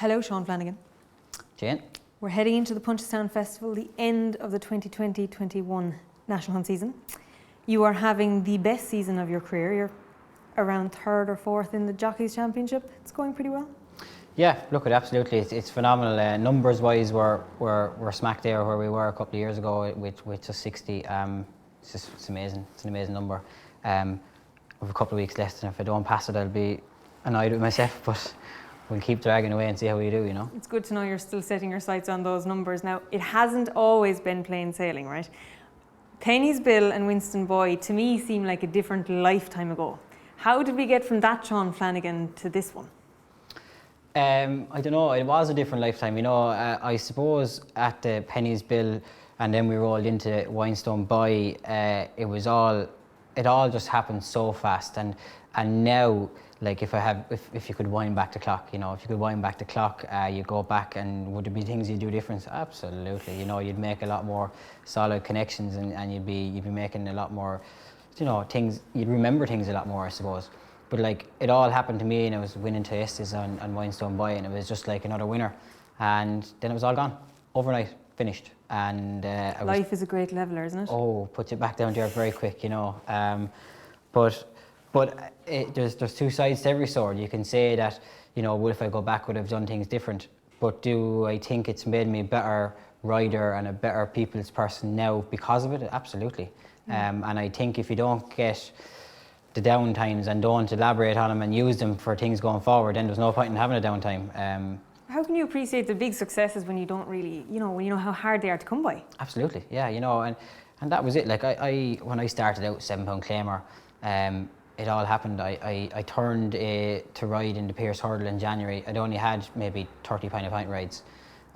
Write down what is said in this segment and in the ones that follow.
Hello, Sean Flanagan. Jane. We're heading into the Punchestown Festival, the end of the 2020-21 National Hunt season. You are having the best season of your career. You're around third or fourth in the Jockeys Championship. It's going pretty well. Yeah, look, absolutely. It's phenomenal. Numbers-wise, we're smack there where we were a couple of years ago with just 60. It's amazing. It's an amazing number. We've a couple of weeks left, and if I don't pass it, I'll be annoyed with myself. But we'll keep dragging away and see how we do, you know. It's good to know you're still setting your sights on those numbers. Now, it hasn't always been plain sailing, right? Penny's Bill and Winston Boy, to me, seem like a different lifetime ago. How did we get from that Sean Flanagan to this one? I don't know, it was a different lifetime, you know. I suppose at the Penny's Bill and then we rolled into Winestone Boy, it all just happened so fast, and now, like, if you could wind back the clock, you know, if you could wind back the clock, you go back, and would there be things you'd do different? Absolutely, you know, you'd make a lot more solid connections, and you'd be making a lot more, you know, things, you'd remember things a lot more, I suppose. But like, it all happened to me, and I was winning Estes on Winestone Boy, and it was just like another winner, and then it was all gone overnight, finished. And life is a great leveler, isn't it? Oh, puts you back down to earth very quick, you know. But there's two sides to every sword. You can say that, you know, what if I go back, would I have done things different? But do I think it's made me a better rider and a better people's person now because of it? Absolutely. And I think if you don't get the downtimes and don't elaborate on them and use them for things going forward, then there's no point in having a downtime. How can you appreciate the big successes when you don't really, you know, when you know how hard they are to come by? Absolutely, yeah, you know, and that was it. Like, when I started out £7 claimer, it all happened. I turned to ride in the Pierce Hurdle in January. I'd only had maybe 30 pint rides,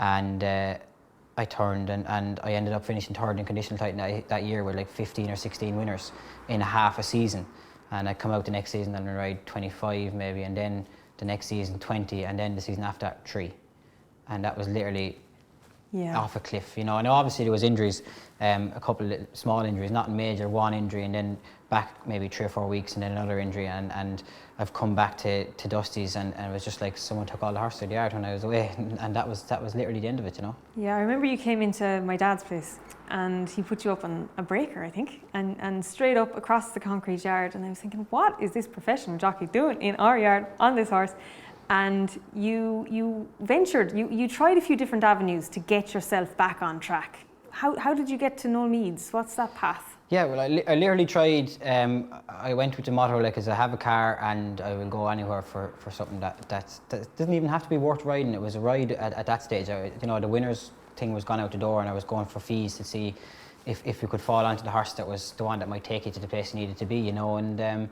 and I turned and I ended up finishing third in conditional tight that year with like 15 or 16 winners in half a season. And I come out the next season and I ride 25 maybe, and then the next season 20, and then the season after that 3. And that was literally off a cliff, you know. And obviously there was injuries, a couple of small injuries, nothing major, one injury, and then back maybe 3 or 4 weeks, and then another injury, and I've come back to Dusty's, and it was just like someone took all the horse to the yard when I was away, and that was literally the end of it, you know. Yeah, I remember you came into my dad's place and he put you up on a breaker, I think, and straight up across the concrete yard, and I was thinking, what is this professional jockey doing in our yard on this horse? And you ventured, you tried a few different avenues to get yourself back on track. How did you get to Noel Meads? What's that path? Yeah, well, I literally tried. I went with the motto, like, as I have a car and I will go anywhere for something that doesn't even have to be worth riding. It was a ride at that stage. You know, the winners thing was gone out the door, and I was going for fees to see if you could fall onto the horse that was the one that might take you to the place you needed to be, you know. And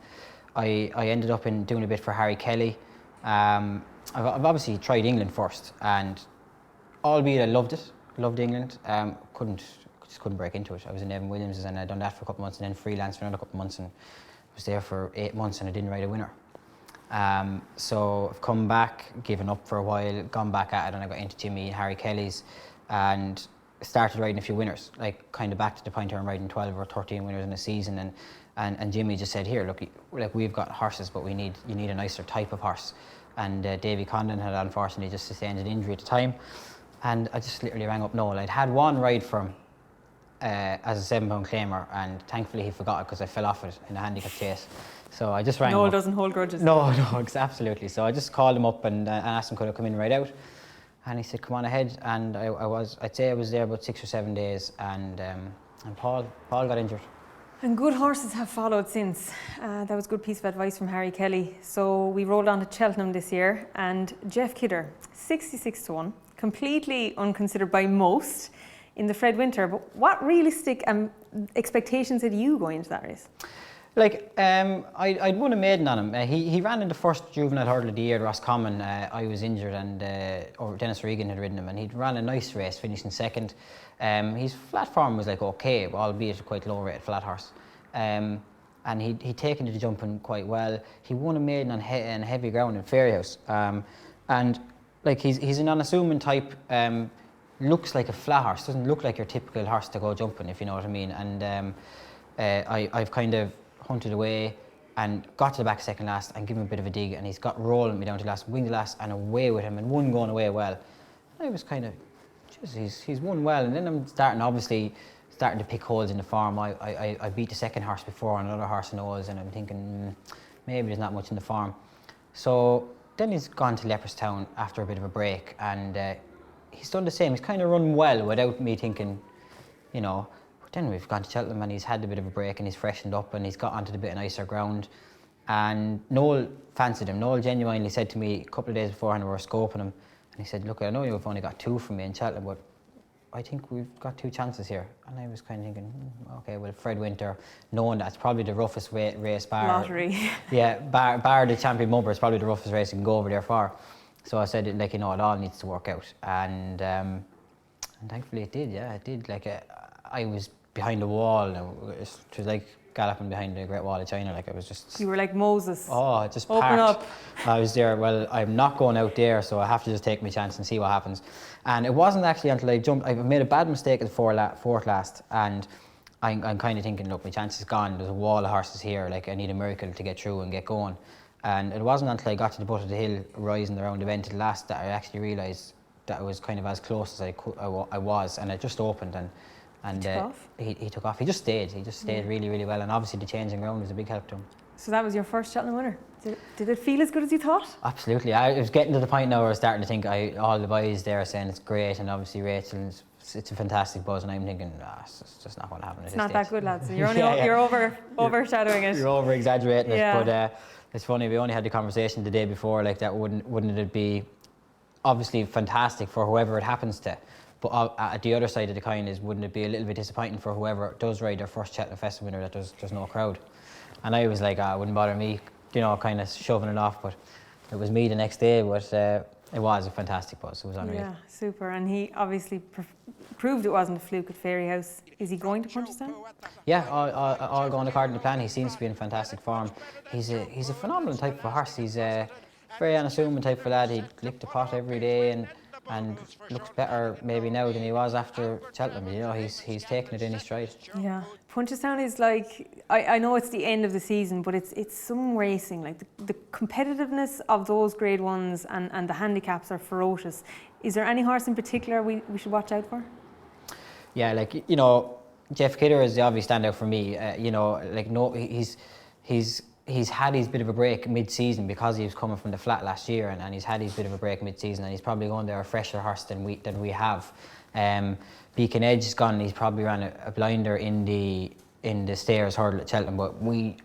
I ended up in doing a bit for Harry Kelly. I've obviously tried England first, and albeit I loved England, just couldn't break into it. I was in Evan Williams, and I'd done that for a couple of months, and then freelance for another couple of months, and I was there for 8 months, and I didn't ride a winner. So I've come back, given up for a while, gone back at it, and I got into Jimmy and Harry Kelly's, and started riding a few winners, like kind of back to the point where I'm riding 12 or 13 winners in a season, and Jimmy just said, here, look, like, we've got horses, but you need a nicer type of horse. And Davy Condon had unfortunately just sustained an injury at the time, and I just literally rang up Noel. I'd had one ride for him as a £7 claimer, and thankfully he forgot it because I fell off it in a handicap chase. So I just rang him Noel up. Doesn't hold grudges. No, absolutely. So I just called him up and asked him could I come in and ride out, and he said come on ahead. And I'd say I was there about 6 or 7 days, and Paul got injured. And good horses have followed since. That was a good piece of advice from Harry Kelly. So we rolled on to Cheltenham this year, and Jeff Kidder, 66-1, completely unconsidered by most in the Fred Winter. But what realistic expectations had you going into that race? Like, I'd won a maiden on him. He ran in the first juvenile hurdle of the year, Roscommon. I was injured, and or Dennis Regan had ridden him, and he'd ran a nice race, finishing second. His flat form was like okay, albeit quite low rated flat horse. And he'd taken to the jumping quite well. He won a maiden on heavy ground in Fairyhouse. And like, he's an unassuming type. Looks like a flat horse, doesn't look like your typical horse to go jumping, if you know what I mean. And I've kind of hunted away, and got to the back of second last and give him a bit of a dig, and he's got rolling me down to last, winged the last and away with him, and one going away well. I was kind of, he's won well, and then I'm starting to pick holes in the form. I beat the second horse before on another horse in Oles, and I'm thinking maybe there's not much in the form. So then he's gone to Leopardstown after a bit of a break, and he's done the same. He's kind of run well without me thinking, you know. But then we've gone to Cheltenham and he's had a bit of a break and he's freshened up and he's got onto the bit of nicer ground. And Noel fancied him. Noel genuinely said to me a couple of days beforehand we were scoping him, and he said, look, I know you've only got 2 from me in Cheltenham, but I think we've got 2 chances here. And I was kind of thinking, okay, well, Fred Winter, knowing that it's probably the roughest race bar. Lottery. Yeah, bar the Champion Bumper, it's probably the roughest race you can go over there for. So I said, like, you know, it all needs to work out. And thankfully it did, yeah, it did. Like, I was behind the wall, and it was like galloping behind the Great Wall of China. Like, it was just... You were like Moses. Oh, just Open parked. up. I was there, well, I'm not going out there, so I have to just take my chance and see what happens. And it wasn't actually until I made a bad mistake at the fourth last, and I'm kind of thinking, look, my chance is gone. There's a wall of horses here, like, I need a miracle to get through and get going. And it wasn't until I got to the butt of the hill, rising around the bend to the last, that I actually realised that I was kind of as close as I was, and it just opened, and he took off. He just stayed really, really well, and obviously the change in ground was a big help to him. So that was your first Cheltenham winner. Did it feel as good as you thought? Absolutely. I was getting to the point now where I was starting to think, all the boys there are saying it's great, and obviously Rachel, it's a fantastic buzz, and I'm thinking, it's just not going to happen. It's not that good, lads. You're only yeah. you're overshadowing it. You're over exaggerating Yeah. it, but it's funny. We only had the conversation the day before, like that. Wouldn't it be obviously fantastic for whoever it happens to? But at the other side of the coin is, wouldn't it be a little bit disappointing for whoever does ride their first Cheltenham Festival winner that there's no crowd? And I was like, it wouldn't bother me, you know, kind of shoving it off. But it was me the next day. But it was a fantastic buzz. It was unreal. Yeah, super. And he obviously proved it wasn't a fluke at Fairy House. Is he going to Punchestown? Yeah, all going according to plan. He seems to be in fantastic form. He's a phenomenal type of a horse. He's a very unassuming type of lad. He'd lick the pot every day and looks better maybe now than he was after Cheltenham. You know, he's taken it in his stride. Yeah, Punchestown is like, I know it's the end of the season, but it's some racing. Like the competitiveness of those Grade 1s and the handicaps are ferocious. Is there any horse in particular we should watch out for? Yeah, like, you know, Jeff Kidder is the obvious standout for me. You know, like, no, he's had his bit of a break mid-season because he was coming from the flat last year, and he's had his bit of a break mid-season, and he's probably going there a fresher horse than we have. Beacon Edge is gone. He's probably ran a blinder in the stairs hurdle at Cheltenham, but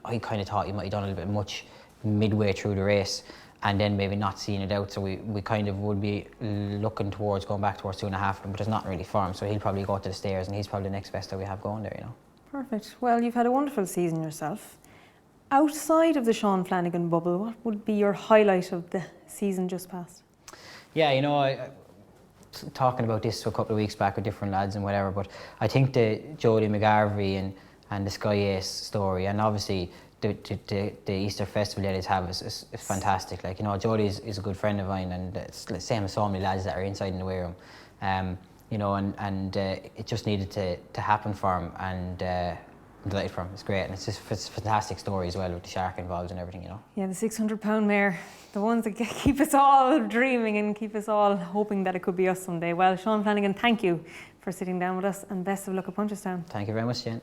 I kind of thought he might have done a little bit much midway through the race, and then maybe not seeing it out. So we kind of would be looking towards going back towards 2.5, but there's not really form. So he'll probably go to the stairs, and he's probably the next best that we have going there. You know. Perfect. Well, you've had a wonderful season yourself. Outside of the Sean Flanagan bubble, what would be your highlight of the season just past? Yeah, you know, I talking about this a couple of weeks back with different lads and whatever, but I think the Jodie McGarvey and the Sky Ace story, and obviously the Easter Festival that they have is fantastic. Like, you know, Jodie is a good friend of mine, and it's the same as so many lads that are inside in the weigh room. You know, and it just needed to happen for him, and I'm delighted for him. It's great, and it's a fantastic story as well, with the shark involved and everything, you know. Yeah, the 600-pound mare, the ones that keep us all dreaming and keep us all hoping that it could be us someday. Well, Sean Flanagan, thank you for sitting down with us, and best of luck at Punchestown. Thank you very much, Jane.